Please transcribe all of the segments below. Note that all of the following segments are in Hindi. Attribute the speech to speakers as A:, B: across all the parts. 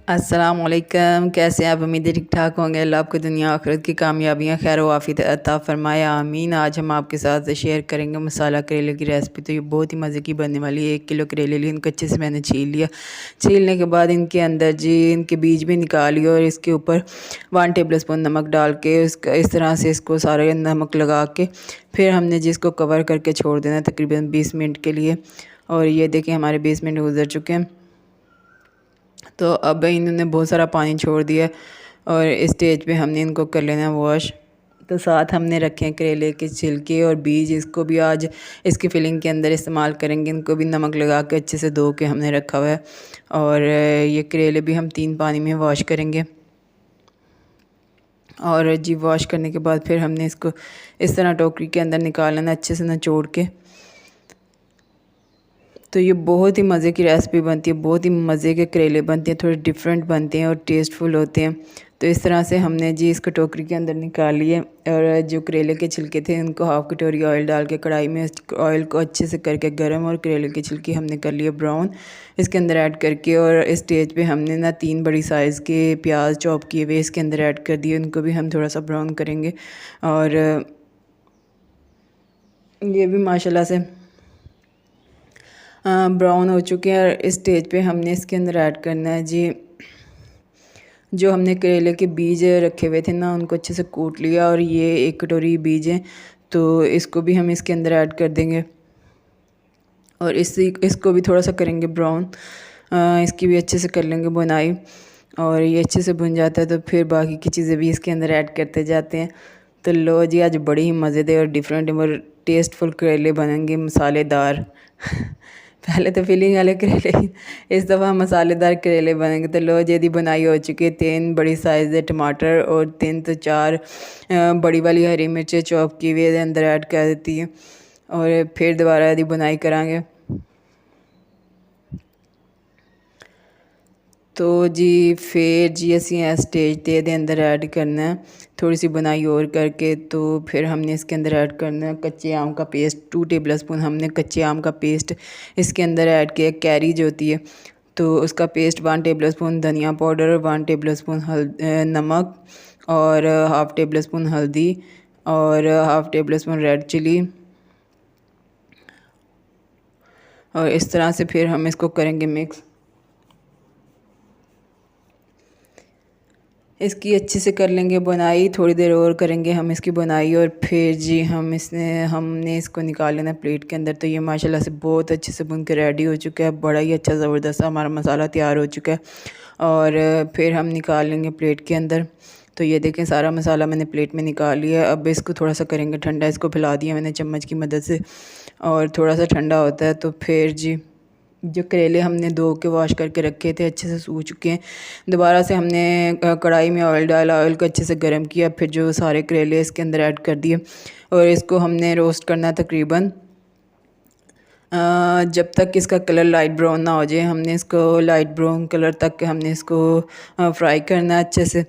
A: अस्सलाम वालेकुम। कैसे हैं आप? उम्मीद है ठीक ठाक होंगे। अल्लाह आपको दुनिया आखिरत की कामयाबियाँ खैर वाफियत अता फरमाए, आमीन। आज हम आपके साथ शेयर करेंगे मसाला करेले की रेसिपी। तो ये बहुत ही मज़े की बनने वाली है। 1 किलो करेले लिए, इनको अच्छे से मैंने छील लिया। छीलने के बाद इनके अंदर जी इनके बीज भी निकाल लिए और इसके ऊपर 1 टेबल स्पून नमक डाल के इसका इस तरह से इसको सारे नमक लगा के फिर हमने जी इसको कवर करके छोड़ देना तकरीबन 20 मिनट के लिए। और ये देखें हमारे 20 मिनट गुजर चुके हैं। तो अब इन्होंने बहुत सारा पानी छोड़ दिया और इस स्टेज पे हमने इनको कर लेना वॉश। तो साथ हमने रखे हैं करेले के छिलके और बीज, इसको भी आज इसकी फिलिंग के अंदर इस्तेमाल करेंगे। इनको भी नमक लगा के अच्छे से धो के हमने रखा हुआ है। और ये करेले भी हम 3 पानी में वॉश करेंगे। और जी वॉश करने के बाद फिर हमने इसको इस तरह टोकरी के अंदर निकाल लेना अच्छे से निचोड़ के। तो ये बहुत ही मज़े की रेसिपी बनती है, बहुत ही मज़े के करेले बनते हैं, थोड़े डिफरेंट बनते हैं और टेस्टफुल होते हैं। तो इस तरह से हमने जी इसको टोकरी के अंदर निकाल लिए और जो करेले के छिलके थे उनको 1/2 कटोरी ऑयल डाल के कढ़ाई में ऑयल को अच्छे से करके गर्म और करेले के छिलके हमने कर लिए ब्राउन इसके अंदर ऐड करके। और इस स्टेज पे हमने ना 3 बड़ी साइज़ के प्याज चॉप किए हुए इसके अंदर ऐड कर दिए, उनको भी हम थोड़ा सा ब्राउन करेंगे। और ये भी माशाल्लाह से ब्राउन हो चुके हैं। और इस स्टेज पे हमने इसके अंदर ऐड करना है जी जो हमने करेले के बीज रखे हुए थे ना, उनको अच्छे से कूट लिया और ये 1 कटोरी बीज हैं, तो इसको भी हम इसके अंदर ऐड कर देंगे। और इसको भी थोड़ा सा करेंगे ब्राउन, इसकी भी अच्छे से कर लेंगे बुनाई। और ये अच्छे से भुन जाता है तो फिर बाकी की चीज़ें भी इसके अंदर ऐड करते जाते हैं। तो लो जी आज बड़ी ही मज़ेदार और डिफरेंट और टेस्टफुल करेले बनेंगे, मसालेदार। पहले तो फिलिंग वाले करेले, इस दफ़ा मसालेदार करेले बनेंगे। तो लो जी दी बनाई हो चुकी है। 3 बड़ी साइज़ के टमाटर और 3 तो 4 बड़ी वाली हरी मिर्चें चॉप की हुई अंदर ऐड कर देती है। और फिर दोबारा दी बुनाई करांगे। तो जी फिर जी असी इस स्टेज ते ਇਹਦੇ अंदर ऐड करना है थोड़ी सी बुनाई और करके। तो फिर हमने इसके अंदर ऐड करना है कच्चे आम का पेस्ट। 2 टेबल स्पून हमने कच्चे आम का पेस्ट इसके अंदर ऐड किया। कैरी जो होती है तो उसका पेस्ट, 1 टेबल स्पून धनिया पाउडर, 1 टेबल स्पून नमक और 1/2 टेबल स्पून हल्दी और 1/2 टेबल स्पून रेड चिली। और इस तरह से फिर हम इसको करेंगे मिक्स। इसकी अच्छे से कर लेंगे बुनाई, थोड़ी देर और करेंगे हम इसकी बुनाई। और फिर जी हमने इसको निकाल लेना प्लेट के अंदर। तो ये माशाल्लाह से बहुत अच्छे से बुन के रेडी हो चुका है। बड़ा ही अच्छा ज़बरदस्त हमारा मसाला तैयार हो चुका है। और फिर हम निकाल लेंगे प्लेट के अंदर। तो ये देखें सारा मसाला मैंने प्लेट में निकाल लिया। अब इसको थोड़ा सा करेंगे ठंडा। इसको फैला दिया मैंने चम्मच की मदद से और थोड़ा सा ठंडा होता है तो फिर जी जो करेले हमने धो के वॉश करके रखे थे अच्छे से सूख चुके हैं। दोबारा से हमने कढ़ाई में ऑयल डाला, ऑयल को अच्छे से गर्म किया, फिर जो सारे करेले इसके अंदर ऐड कर दिए और इसको हमने रोस्ट करना तकरीबन जब तक इसका कलर लाइट ब्राउन ना हो जाए। हमने इसको लाइट ब्राउन कलर तक हमने इसको फ्राई करना है अच्छे से।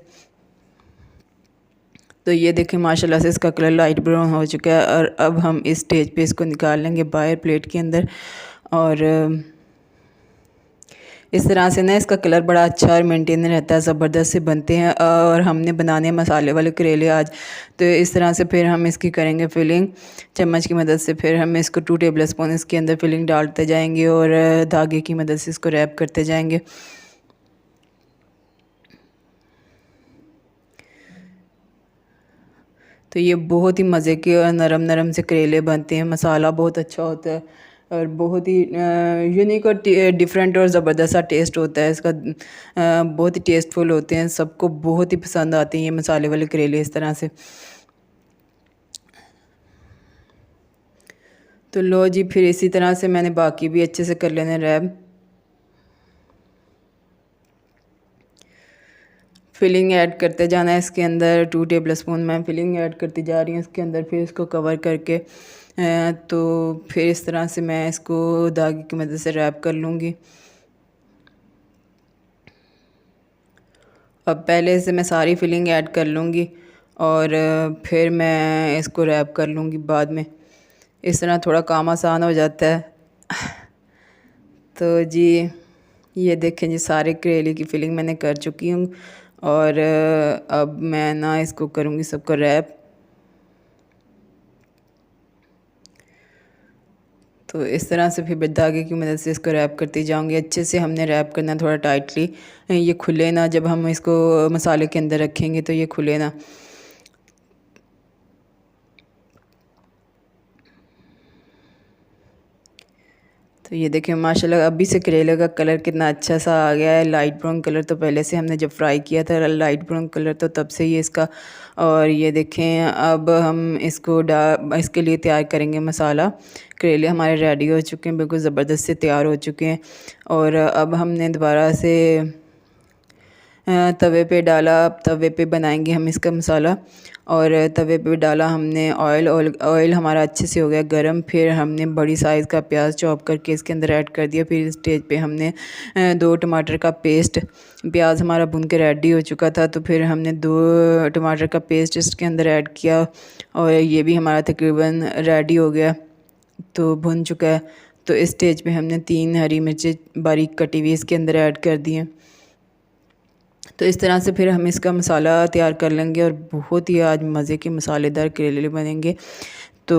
A: तो ये देखें माशाल्लाह से इसका कलर लाइट ब्राउन हो चुका है। और अब हम इस स्टेज पे इसको निकाल लेंगे बाहर प्लेट के अंदर। और इस तरह से ना इसका कलर बड़ा अच्छा और मेंटेन रहता है, ज़बरदस्त से बनते हैं। और हमने बनाने मसाले वाले करेले आज। तो इस तरह से फिर हम इसकी करेंगे फिलिंग चम्मच की मदद से। फिर हम इसको 2 टेबल स्पून इसके अंदर फिलिंग डालते जाएंगे और धागे की मदद से इसको रैप करते जाएंगे। तो ये बहुत ही मज़े के और नरम नरम से करेले बनते हैं। मसाला बहुत अच्छा होता है और बहुत ही यूनिक और डिफरेंट और ज़बरदस्त सा टेस्ट होता है इसका। बहुत ही टेस्टफुल होते हैं, सबको बहुत ही पसंद आते हैं ये मसाले वाले करेले इस तरह से। तो लो जी फिर इसी तरह से मैंने बाकी भी अच्छे से कर लेने रैप। फिलिंग ऐड करते जाना है इसके अंदर। 2 टेबल स्पून मैं फिलिंग ऐड करती जा रही हूँ इसके अंदर। फिर इसको कवर करके तो फिर इस तरह से मैं इसको धागे की मदद से रैप कर लूँगी। अब पहले से मैं सारी फिलिंग ऐड कर लूँगी और फिर मैं इसको रैप कर लूँगी बाद में। इस तरह थोड़ा काम आसान हो जाता है। तो जी ये देखें जी, सारे करेले की फिलिंग मैंने कर चुकी हूँ और अब मैं ना इसको करूँगी सबको रैप। तो इस तरह से फिर धागे की मदद से इसको रैप करती जाऊंगी। अच्छे से हमने रैप करना थोड़ा टाइटली, ये खुले ना, जब हम इसको मसाले के अंदर रखेंगे तो ये खुले ना। तो ये देखिए माशाल्लाह अभी से करेले का कलर कितना अच्छा सा आ गया है। लाइट ब्राउन कलर तो पहले से हमने जब फ्राई किया था, लाइट ब्राउन कलर तो तब से ही इसका। और ये देखें अब हम इसके लिए तैयार करेंगे मसाला। करेले हमारे रेडी हो चुके हैं, बिल्कुल ज़बरदस्त से तैयार हो चुके हैं। और अब हमने दोबारा से तवे पे डाला। अब तवे पे बनाएंगे हम इसका मसाला। और तवे पे डाला हमने ऑयल। ऑयल हमारा अच्छे से हो गया गरम। फिर हमने बड़ी साइज़ का प्याज चॉप करके इसके अंदर ऐड कर दिया। फिर स्टेज पे हमने 2 टमाटर का पेस्ट, प्याज हमारा भुन के रेडी हो चुका था तो फिर हमने 2 टमाटर का पेस्ट इसके अंदर ऐड किया और ये भी हमारा तकरीबन रेडी हो गया, तो भुन चुका है। तो इस स्टेज पे हमने 3 हरी मिर्चें बारीक कटी हुई इसके अंदर ऐड कर दी हैं। तो इस तरह से फिर हम इसका मसाला तैयार कर लेंगे और बहुत ही आज मज़े के मसालेदार करेले बनेंगे। तो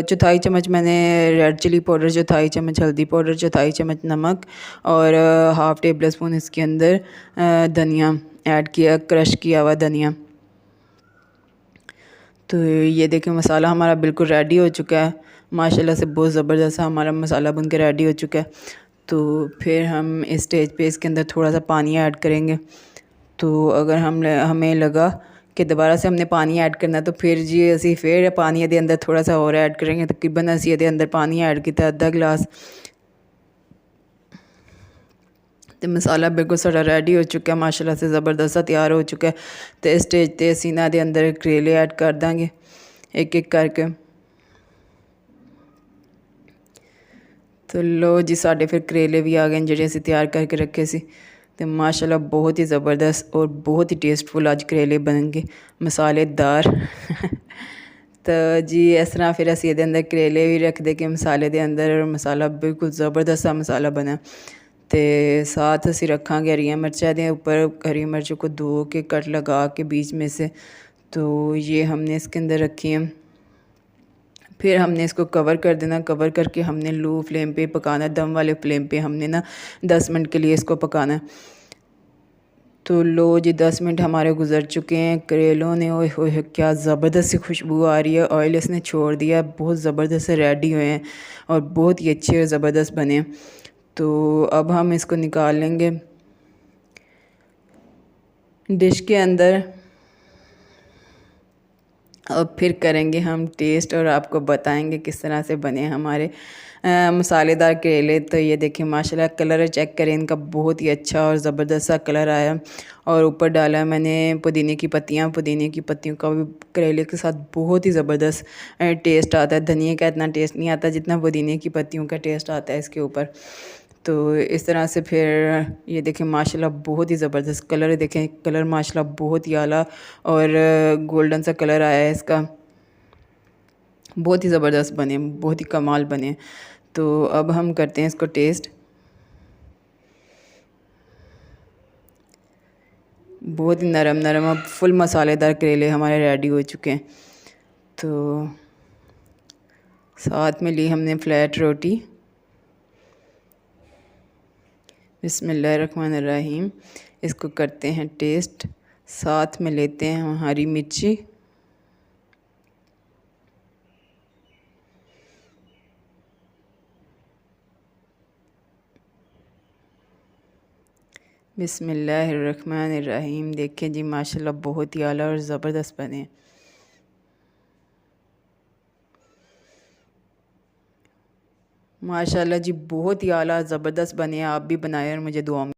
A: चौथाई चम्मच मैंने रेड चिली पाउडर, चौथाई चम्मच हल्दी पाउडर, चौथाई चम्मच नमक और हाफ़ टेबल स्पून इसके अंदर धनिया ऐड किया, क्रश किया हुआ धनिया। तो ये देखिए मसाला हमारा बिल्कुल रेडी हो चुका है। माशाल्लाह से बहुत ज़बरदस्त हमारा मसाला बन के रेडी हो चुका है। तो फिर हम इस स्टेज पे इसके अंदर थोड़ा सा पानी ऐड करेंगे। तो अगर हमें लगा कि दोबारा से हमने पानी ऐड करना तो फिर जी असी फिर पानी के अंदर थोड़ा सा और ऐड करेंगे। तकरीबन असी ये अंदर पानी ऐड किया आधा गिलास। तो मसाला बिल्कुल सारा रेडी हो चुका है, माशाल्लाह से ज़बरदस्त तैयार हो चुका है। तो इस स्टेज ते असी इन्हां दे अंदर करेले ऐड कर देंगे एक एक करके। तो लो जी साढ़े फिर करेले भी आ गए जिहड़े असीं तैयार करके रखे सी। तो माशाल्लाह बहुत ही ज़बरदस्त और बहुत ही टेस्टफुल आज करेले बनेंगे, मसालेदार। तो जी इस तरह फिर असीं इहदे अंदर करेले भी रख दे के मसाले दे अंदर, और मसाला बिल्कुल ज़बरदस्त सा मसाला बना। तो साथ असीं रखांगे हरियां मिर्चां दे ऊपर, हरी मिर्चों को धो के कट लगा के बीच में से। तो ये हमने इसके अंदर रखी हैं। फिर हमने इसको कवर कर देना। कवर करके हमने लो फ्लेम पे पकाना, दम वाले फ्लेम पे हमने ना 10 मिनट के लिए इसको पकाना है। तो लो जी 10 मिनट हमारे गुजर चुके हैं। करेलों ने ओए होए क्या ज़बरदस्त सी खुशबू आ रही है, ऑयल इसने छोड़ दिया, बहुत ज़बरदस्त से रेडी हुए हैं और बहुत ही अच्छे और ज़बरदस्त बने। तो अब हम इसको निकाल लेंगे डिश के अंदर और फिर करेंगे हम टेस्ट और आपको बताएंगे किस तरह से बने हमारे मसालेदार करेले। तो ये देखिए माशाल्लाह कलर चेक करें इनका, बहुत ही अच्छा और ज़बरदस्त सा कलर आया। और ऊपर डाला है मैंने पुदीने की पत्तियाँ। पुदीने की पत्तियों का भी करेले के साथ बहुत ही ज़बरदस्त टेस्ट आता है। धनिया का इतना टेस्ट नहीं आता जितना पुदीने की पत्तियों का टेस्ट आता है इसके ऊपर। तो इस तरह से फिर ये देखें माशाल्लाह बहुत ही ज़बरदस्त कलर, देखें कलर माशाल्लाह बहुत ही आला और गोल्डन सा कलर आया है इसका। बहुत ही ज़बरदस्त बने, बहुत ही कमाल बने। तो अब हम करते हैं इसको टेस्ट। बहुत ही नरम नरम अब फुल मसालेदार करेले हमारे रेडी हो चुके हैं। तो साथ में ली हमने फ्लैट रोटी। बिस्मिल्लाहिर्रहमानिर्रहीम। इसको करते हैं टेस्ट। साथ में लेते हैं हम हरी मिर्ची। बिस्मिल्लाहिर्रहमानिर्रहीम। देखें जी माशाल्लाह बहुत ही आला और ज़बरदस्त बने। माशाल्लाह जी बहुत ही आला ज़बरदस्त बने। आप भी बनाएं और मुझे दुआ में